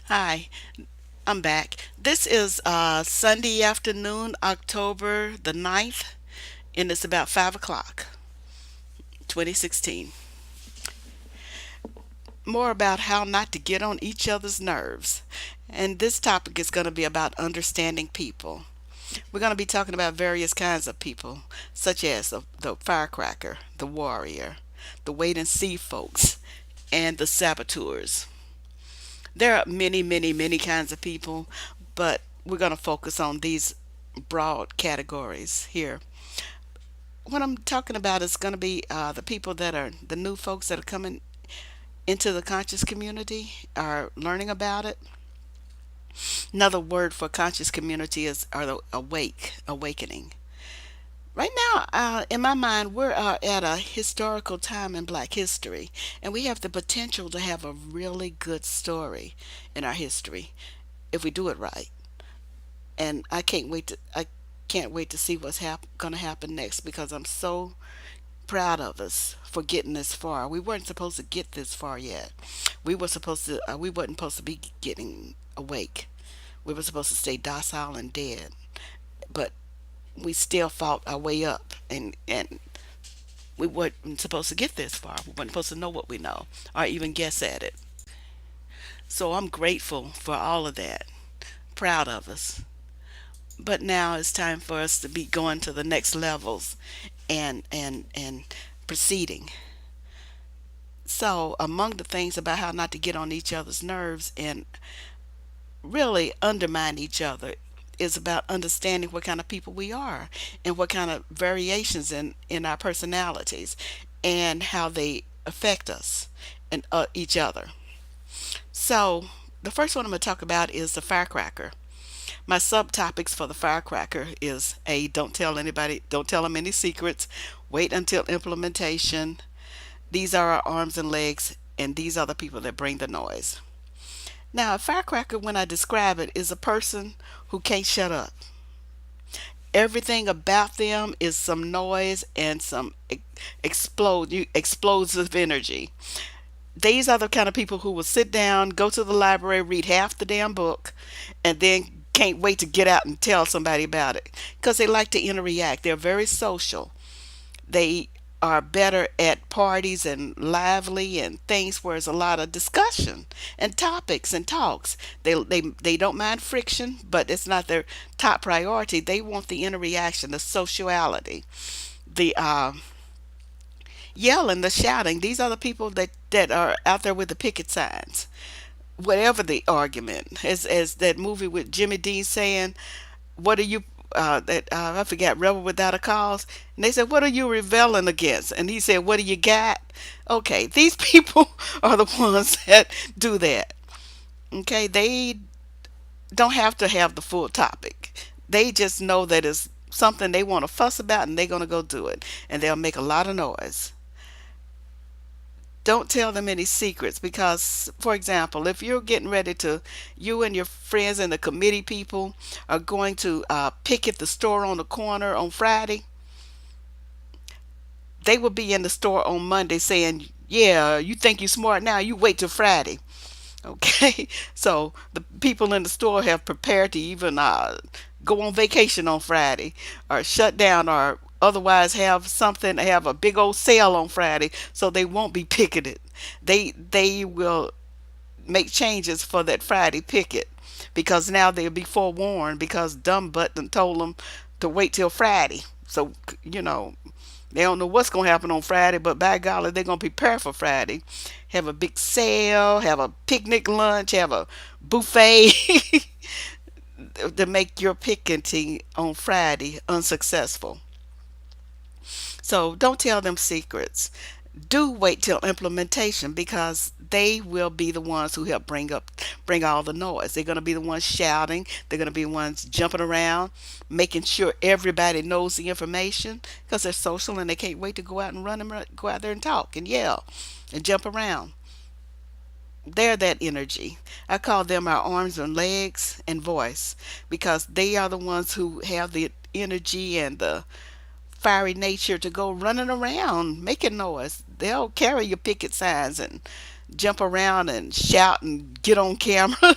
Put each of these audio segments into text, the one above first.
Hi, I'm back. This is Sunday afternoon, October the 9th, and it's about 5 o'clock, 2016. More about how not to get on each other's nerves. And this topic is going to be about understanding people. We're going to be talking about various kinds of people, such as the firecracker, the warrior, the wait and see folks, and the saboteurs. There are many, many, many kinds of people, but we're going to focus on these broad categories here. What I'm talking about is going to be the people that are the new folks that are coming into the conscious community, are learning about it. Another word for conscious community is are the awakening. Right now, in my mind, we're at a historical time in Black history, and we have the potential to have a really good story in our history if we do it right. And I can't wait to see what's going to happen next because I'm so proud of us for getting this far. We weren't supposed to get this far yet. We wasn't supposed to be getting awake. We were supposed to stay docile and dead. But we still fought our way up, and we weren't supposed to get this far. We weren't supposed to know what we know or even guess at it. So I'm grateful for all of that. Proud of us. But now it's time for us to be going to the next levels and proceeding. So among the things about how not to get on each other's nerves and really undermine each other is about understanding what kind of people we are and what kind of variations in our personalities and how they affect us and each other. So the first one I'm going to talk about is the firecracker. My subtopics for the firecracker is A, don't tell anybody, don't tell them any secrets, wait until implementation. These are our arms and legs, and these are the people that bring the noise. Now, a firecracker, when I describe it, is a person who can't shut up. Everything about them is some noise and some explosive energy. These are the kind of people who will sit down, go to the library, read half the damn book, and then can't wait to get out and tell somebody about it because they like to interact. They're very social. They are better at parties and lively and things where there's a lot of discussion and topics and talks. They don't mind friction, but it's not their top priority. They want the interaction, the sociality, the yelling, the shouting. These are the people that are out there with the picket signs. Whatever the argument, as that movie with Jimmy Dean saying, "What are you?" That I forgot, "Rebel Without a Cause," and they said, "What are you rebelling against?" And he said, "What do you got?" Okay, these people are the ones that do that. Okay, they don't have to have the full topic. They just know that it's something they want to fuss about, and they're gonna go do it, and they'll make a lot of noise. Don't tell them any secrets because, for example, if you're getting ready to, you and your friends and the committee people are going to picket the store on the corner on Friday, they will be in the store on Monday saying, "Yeah, you think you're smart now, you wait till Friday." Okay, so the people in the store have prepared to even go on vacation on Friday or shut down or otherwise have something, have a big old sale on Friday, so they won't be picketed. They will make changes for that Friday picket because now they'll be forewarned because dumb butt done told them to wait till Friday. So, you know, they don't know what's going to happen on Friday, but by golly, they're going to prepare for Friday. Have a big sale, have a picnic lunch, have a buffet to make your picketing on Friday unsuccessful. So don't tell them secrets. Do wait till implementation because they will be the ones who help bring all the noise. They're going to be the ones shouting. They're going to be the ones jumping around, making sure everybody knows the information because they're social and they can't wait to go out and go out there and talk and yell and jump around. They're that energy. I call them our arms and legs and voice because they are the ones who have the energy and the fiery nature to go running around making noise. They'll carry your picket signs and jump around and shout and get on camera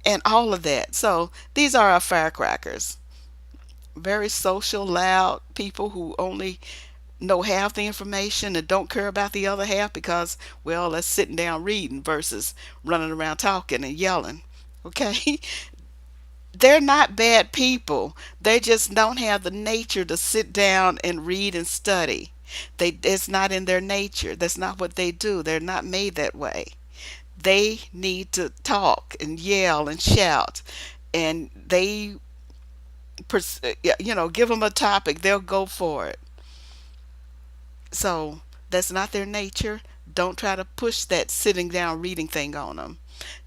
and all of that. So these are our firecrackers. Very social, loud people who only know half the information and don't care about the other half because, well, that's sitting down reading versus running around talking and yelling. Okay? They're not bad people. They just don't have the nature to sit down and read and study. It's not in their nature. That's not what they do. They're not made that way. They need to talk and yell and shout, and give them a topic, they'll go for it. So that's not their nature. Don't try to push that sitting down reading thing on them.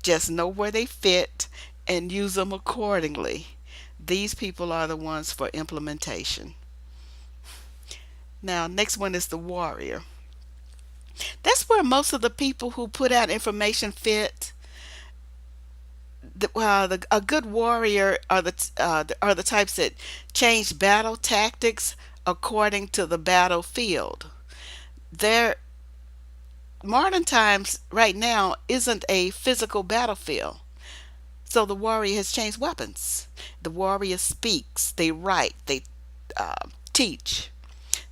Just know where they fit and use them accordingly. These people are the ones for implementation. Now, next one is the warrior. That's where most of the people who put out information fit. A good warrior are the types that change battle tactics according to the battlefield. Their modern times right now isn't a physical battlefield. So the warrior has changed weapons. The warrior speaks, they write, they teach.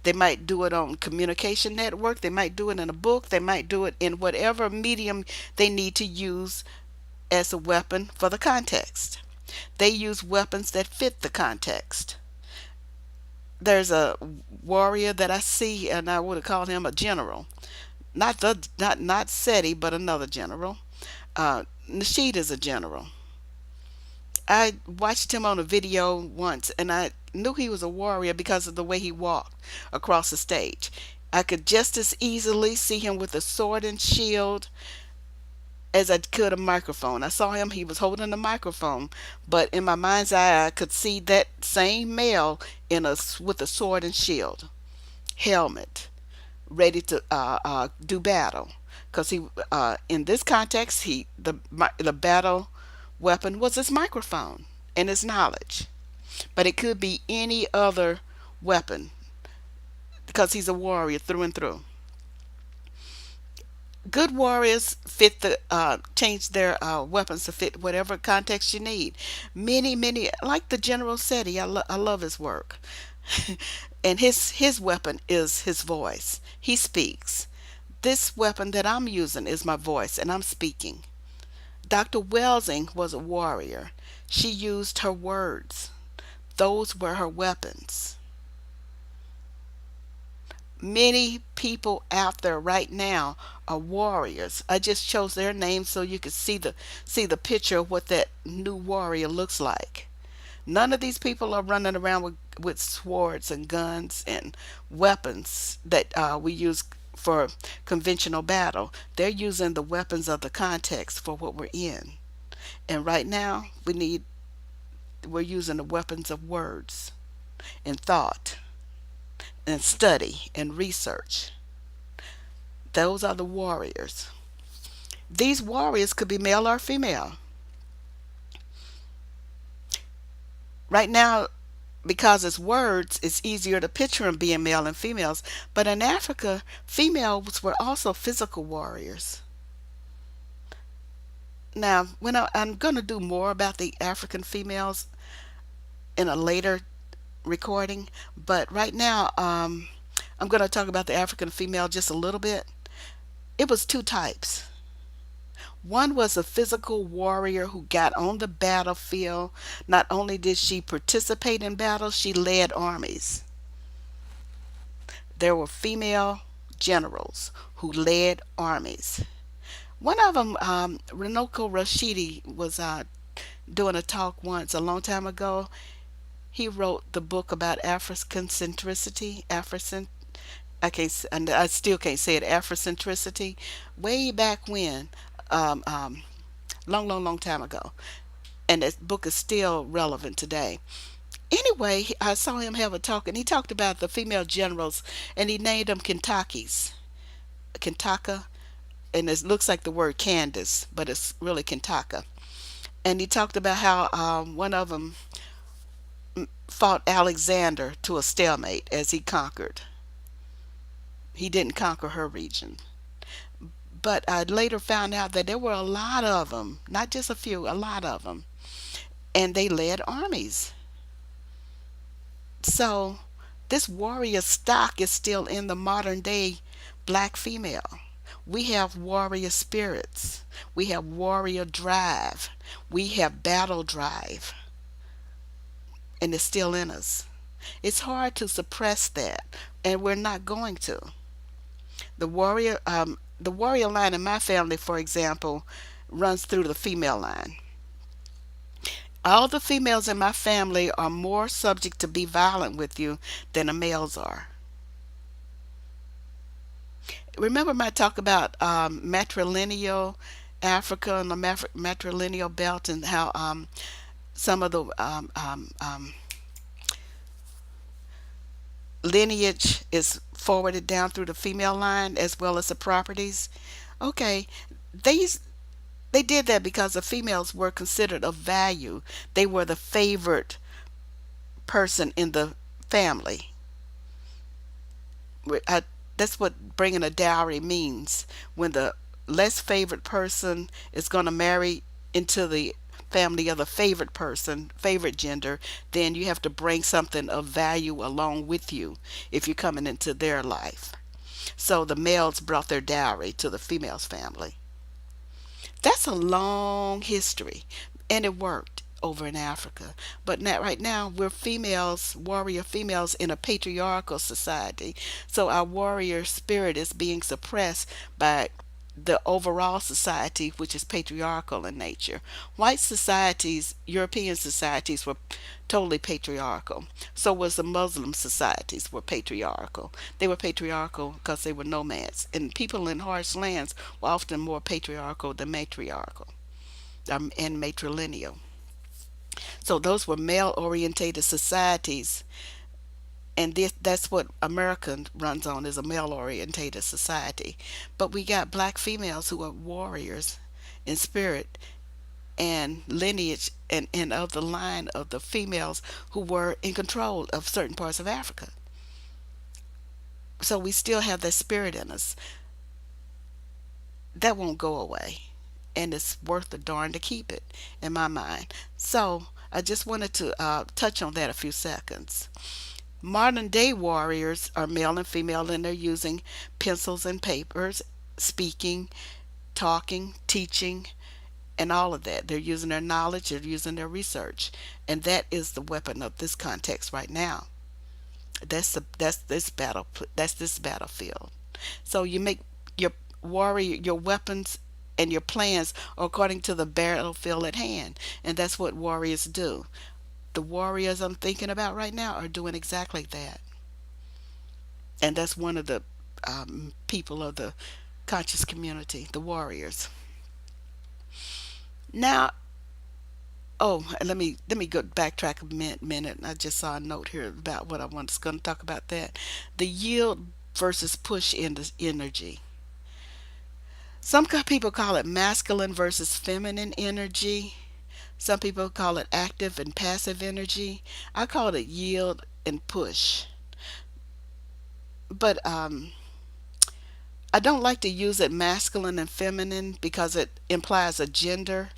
They might do it on communication network, they might do it in a book, they might do it in whatever medium they need to use as a weapon for the context. They use weapons that fit the context. There's a warrior that I see, and I would have called him a general. Not Seti, but another general. Nasheed is a general. I watched him on a video once, and I knew he was a warrior because of the way he walked across the stage. I could just as easily see him with a sword and shield as I could a microphone. I saw him, he was holding a microphone, but in my mind's eye, I could see that same male with a sword and shield, helmet, ready to do battle. Because in this context, the battle weapon was his microphone and his knowledge. But it could be any other weapon because he's a warrior through and through. Good warriors change their weapons to fit whatever context you need. Many, like the General Seti, I love his work. And his weapon is his voice. He speaks. This weapon that I'm using is my voice, and I'm speaking. Dr. Welsing was a warrior. She used her words. Those were her weapons. Many people out there right now are warriors. I just chose their names so you could see the picture of what that new warrior looks like. None of these people are running around with swords and guns and weapons that we use for conventional battle. They're using the weapons of the context for what we're in. And right now, we're using the weapons of words and thought and study and research. Those are the warriors. These warriors could be male or female. Right now, because it's words, it's easier to picture them being male and females. But in Africa, females were also physical warriors. Now, I'm going to do more about the African females in a later recording, but right now, I'm going to talk about the African female just a little bit. It was two types. One was a physical warrior who got on the battlefield. Not only did she participate in battles, she led armies. There were female generals who led armies. One of them, Renoko Rashidi, was doing a talk once a long time ago. He wrote the book about African centricity. And I still can't say it. Afrocentricity, way back when, long time ago, and this book is still relevant today. Anyway, I saw him have a talk, and he talked about the female generals, and he named them Kentuckies, Kentaka, and it looks like the word Candace, but it's really Kentaka. And he talked about how one of them fought Alexander to a stalemate as he conquered. He didn't conquer her region, But I later found out that there were a lot of them, not just a few, a lot of them. And they led armies. So this warrior stock is still in the modern day black female. We have warrior spirits. We have warrior drive. We have battle drive. And it's still in us. It's hard to suppress that, and we're not going to. The warrior line in my family, for example, runs through the female line. All the females in my family are more subject to be violent with you than the males are. Remember my talk about matrilineal Africa and the matrilineal belt, and how some of the lineage is forwarded down through the female line as well as the properties. Okay, these they did that because the females were considered of value. They were the favored person in the family. I, that's what bringing a dowry means. When the less favored person is going to marry into the family of the favored person, favorite gender, then you have to bring something of value along with you if you're coming into their life. So the males brought their dowry to the female's family. That's a long history, and it worked over in Africa. But now, right now, we're females, warrior females, in a patriarchal society. So our warrior spirit is being suppressed by the overall society, which is patriarchal in nature. White societies, European societies, were totally patriarchal. So was the Muslim societies were patriarchal. They were patriarchal because they were nomads, and people in harsh lands were often more patriarchal than matriarchal, and matrilineal. So those were male orientated societies, and that's what America runs on, is a male orientated society. But we got black females who are warriors in spirit and lineage, and of the line of the females who were in control of certain parts of Africa. So we still have that spirit in us. That won't go away. And it's worth the darn to keep it, in my mind. So I just wanted to touch on that a few seconds. Modern day warriors are male and female, and they're using pencils and papers, speaking, talking, teaching, and all of that. They're using their knowledge, they're using their research, and that is the weapon of this context right now. That's this battlefield. So you make your warrior, your weapons and your plans according to the battlefield at hand, and that's what warriors do. The warriors I'm thinking about right now are doing exactly that, and that's one of the people of the conscious community, the warriors. Now, oh, let me go backtrack a minute. I just saw a note here about what I was going to talk about. That the yield versus push energy. Some people call it masculine versus feminine energy. Some people call it active and passive energy. I call it yield and push. But I don't like to use it masculine and feminine because it implies a gender.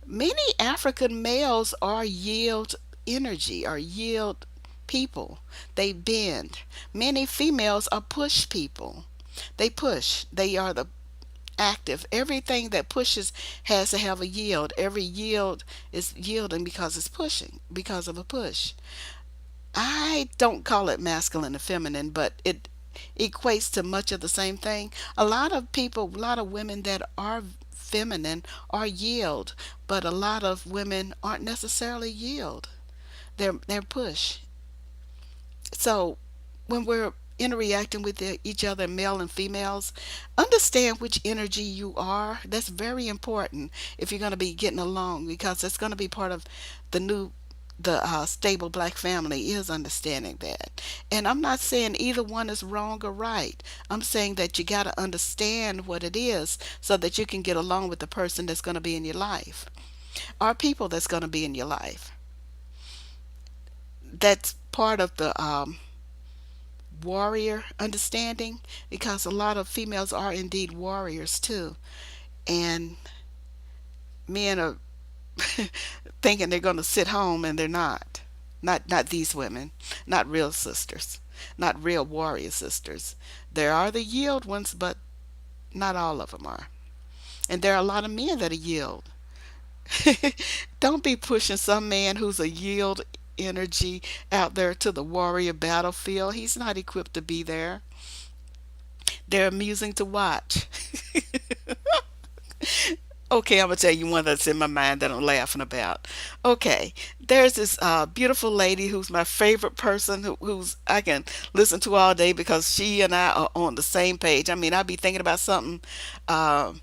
Many African males are yield energy, are yield people. They bend. Many females are push people. They push. They are the active. Everything that pushes has to have a yield. Every yield is yielding because it's pushing, because of a push. I don't call it masculine and feminine, but it equates to much of the same thing. A lot of people, a lot of women that are feminine are yield, but a lot of women aren't necessarily yield. They're push. So when we're interacting with each other, male and females, understand which energy you are. That's very important if you're going to be getting along, because it's going to be part of the new the stable black family, is understanding that. And I'm not saying either one is wrong or right. I'm saying that you got to understand what it is so that you can get along with the person that's going to be in your life, or people that's going to be in your life. That's part of the warrior understanding, because a lot of females are indeed warriors too, and men are thinking they're going to sit home, and they're not. Not these women, not real sisters, not real warrior sisters. There are the yield ones, but not all of them are. And there are a lot of men that are yield. Don't be pushing some man who's a yield energy out there to the warrior battlefield. He's not equipped to be there. They're amusing to watch. Okay, I'm gonna tell you one that's in my mind that I'm laughing about. Okay, there's this beautiful lady who's my favorite person, who's I can listen to all day because she and I are on the same page. I mean, I'll be thinking about something uh,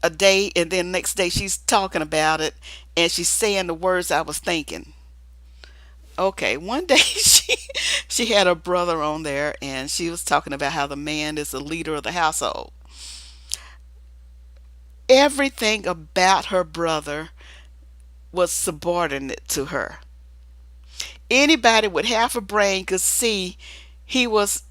a day, and then next day she's talking about it, and she's saying the words I was thinking. Okay, one day she had her brother on there, and she was talking about how the man is the leader of the household. Everything about her brother was subordinate to her. Anybody with half a brain could see he was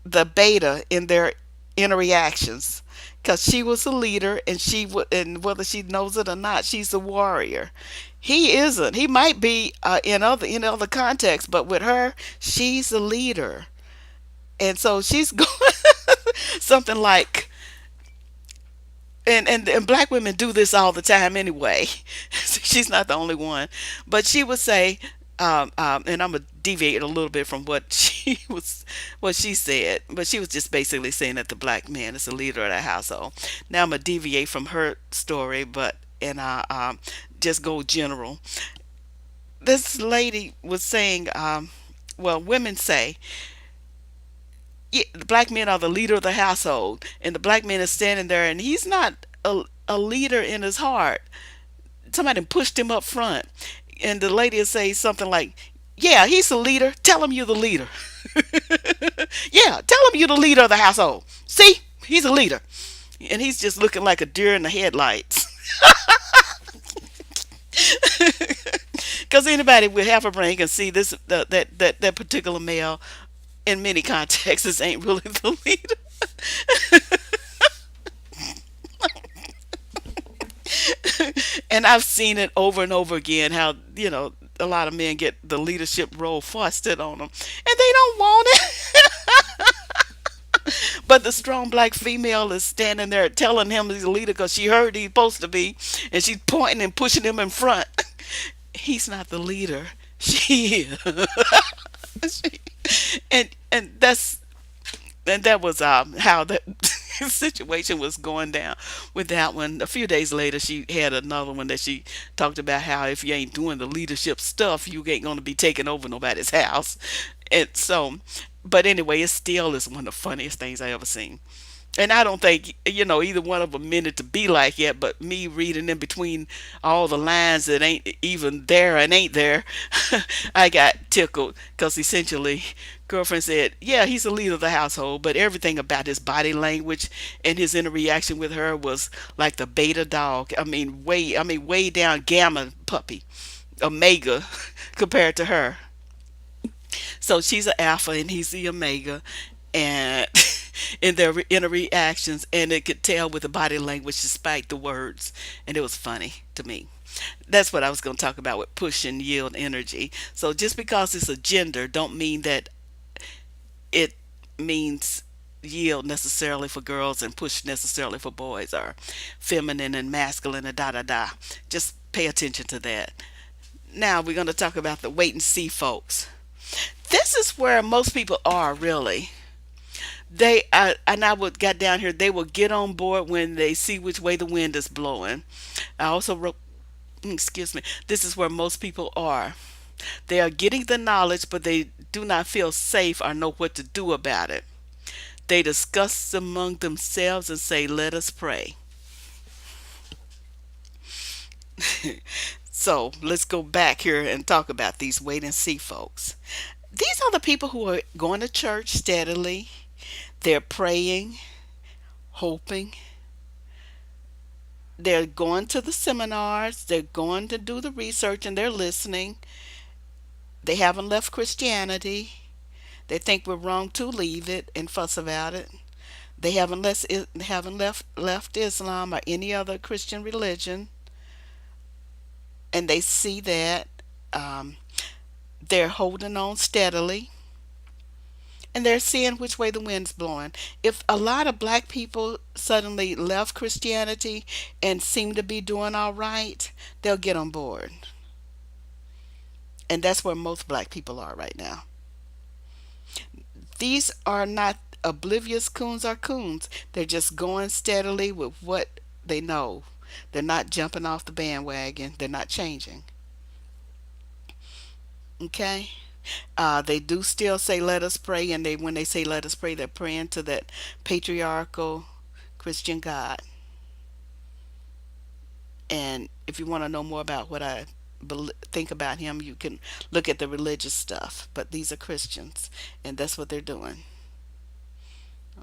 the beta in their interactions, because she was a leader, and she would, and whether she knows it or not, she's a warrior. He isn't. He might be in other contexts, but with her, she's a leader, and so she's going something like, and black women do this all the time anyway. She's not the only one, but she would say, and I'm gonna deviate a little bit from what what she said, but she was just basically saying that the black man is the leader of the household. Now I'm gonna deviate from her story, but and just go general. This lady was saying, well, women say, yeah, the black men are the leader of the household, and the black man is standing there, and he's not a leader in his heart. Somebody pushed him up front, and the lady would say something like, "Yeah, he's the leader. Tell him you're the leader. Yeah, tell him you're the leader of the household. See, he's a leader, and he's just looking like a deer in the headlights." Because anybody with half a brain can see this that particular male in many contexts ain't really the leader. And I've seen it over and over again how, a lot of men get the leadership role foisted on them, and they don't want it. But the strong black female is standing there telling him he's a leader because she heard he's supposed to be, and she's pointing and pushing him in front. He's not the leader. She is. And that was how that situation was going down with that one. A few days later, she had another one that she talked about how if you ain't doing the leadership stuff, you ain't going to be taking over nobody's house. And so, but anyway, it still is one of the funniest things I ever seen. And I don't think, either one of them meant it to be like it, but me reading in between all the lines that ain't even there and ain't there, I got tickled because essentially, girlfriend said, yeah, he's the leader of the household, but everything about his body language and his interaction with her was like the beta dog. I mean, way down gamma puppy, omega, compared to her. So she's an alpha and he's the omega, and in their interactions, and it could tell with the body language despite the words, and it was funny to me. That's what I was going to talk about with push and yield energy. So just because it's a gender, don't mean that it means yield necessarily for girls and push necessarily for boys, or feminine and masculine and da da da. Just pay attention to that. Now we're going to talk about the wait and see folks. This is where most people are really. And I would got down here. They will get on board when they see which way the wind is blowing. I also wrote, excuse me. This is where most people are. They are getting the knowledge, but they do not feel safe or know what to do about it. They discuss among themselves and say, "Let us pray." So let's go back here and talk about these wait and see folks. These are the people who are going to church steadily. They're praying, hoping. They're going to the seminars. They're going to do the research, and they're listening. They haven't left Christianity. They think we're wrong to leave it and fuss about it. They haven't left Islam or any other Christian religion, and they see that um, they're holding on steadily, and they're seeing which way the wind's blowing. If a lot of black people suddenly left Christianity and seem to be doing all right, they'll get on board, and that's where most black people are right now. These are not oblivious coons or coons. They're just going steadily with what they know. They're not jumping off the bandwagon. They're not changing. Okay? They do still say, let us pray. And when they say, let us pray, they're praying to that patriarchal Christian God. And if you want to know more about what I think about him, you can look at the religious stuff. But these are Christians, and that's what they're doing.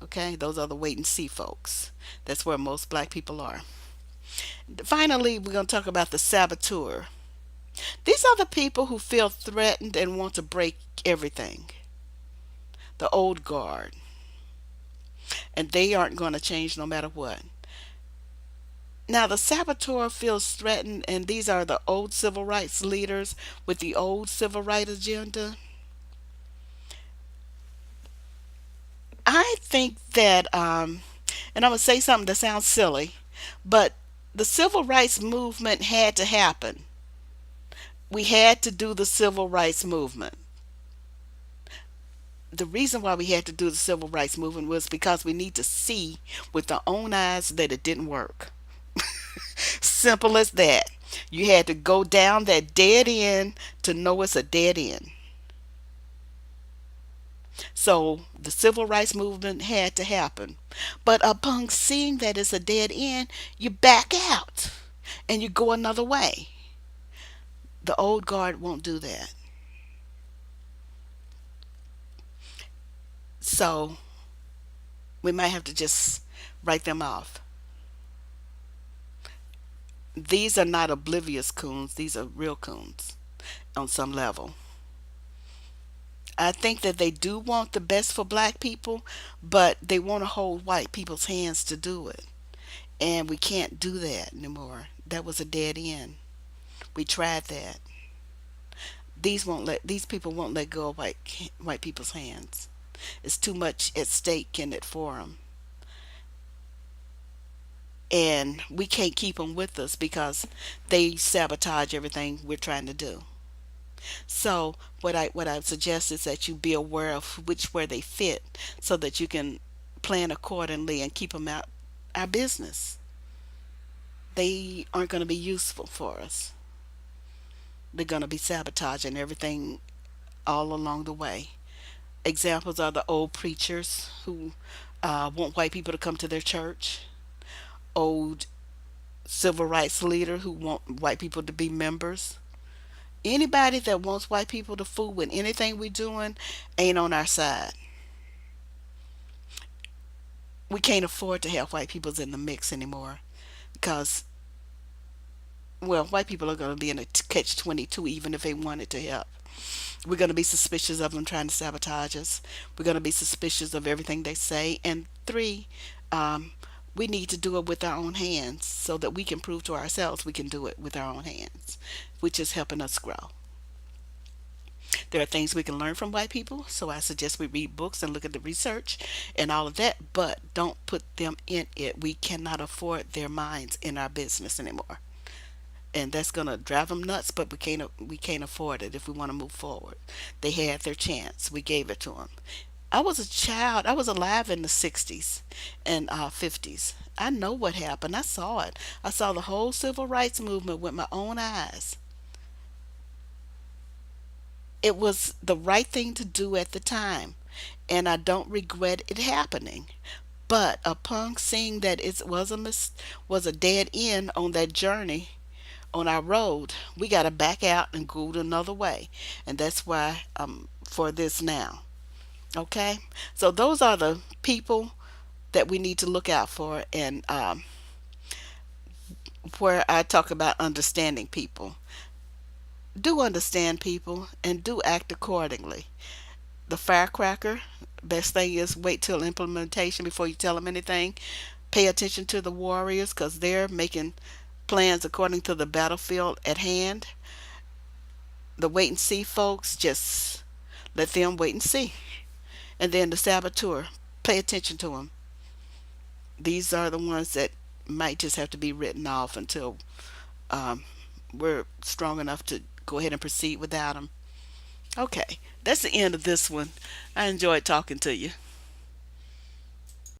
Okay, those are the wait and see folks. That's where most black people are. Finally, we're going to talk about the saboteur. These are the people who feel threatened and want to break everything. The old guard. And they aren't going to change no matter what. Now, the saboteur feels threatened, and these are the old civil rights leaders with the old civil rights agenda. I think that, and I'm going to say something that sounds silly, but the civil rights movement had to happen. We had to do the civil rights movement. The reason why we had to do the civil rights movement was because we need to see with our own eyes that it didn't work. Simple as that. You had to go down that dead end to know it's a dead end. So the civil rights movement had to happen. But upon seeing that it's a dead end, you back out and you go another way. The old guard won't do that. So we might have to just write them off. These are not oblivious coons, these are real coons on some level. I think that they do want the best for black people, but they want to hold white people's hands to do it. And we can't do that anymore. That was a dead end. We tried that. These people won't let go of white people's hands. It's too much at stake in it for them. And we can't keep them with us because they sabotage everything we're trying to do. So what I suggest is that you be aware of which where they fit, so that you can plan accordingly and keep them out our business. They aren't going to be useful for us. They're going to be sabotaging everything all along the way. Examples are the old preachers who want white people to come to their church, old civil rights leader who want white people to be members. Anybody that wants white people to fool with anything we're doing ain't on our side. We can't afford to have white peoples in the mix anymore because, well, white people are going to be in a catch 22 even if they wanted to help. We're going to be suspicious of them trying to sabotage us. We're going to be suspicious of everything they say. And three, um, we need to do it with our own hands so that we can prove to ourselves we can do it with our own hands, which is helping us grow. There are things we can learn from white people, so I suggest we read books and look at the research and all of that, but don't put them in it. We cannot afford their minds in our business anymore. And that's going to drive them nuts, but we can't afford it if we want to move forward. They had their chance. We gave it to them. I was a child. I was alive in the 60s and 50s. I know what happened. I saw it. I saw the whole civil rights movement with my own eyes. It was the right thing to do at the time, and I don't regret it happening. But upon seeing that it was a dead end on that journey on our road, we got to back out and go another way, and that's why I'm for this now. Okay, so those are the people that we need to look out for, and where I talk about understanding people. Do understand people and do act accordingly. The firecracker, best thing is wait till implementation before you tell them anything. Pay attention to the warriors because they're making plans according to the battlefield at hand. The wait and see folks, just let them wait and see. And then the saboteur, pay attention to them. These are the ones that might just have to be written off until um, we're strong enough to go ahead and proceed without them. Okay, that's the end of this one. I enjoyed talking to you.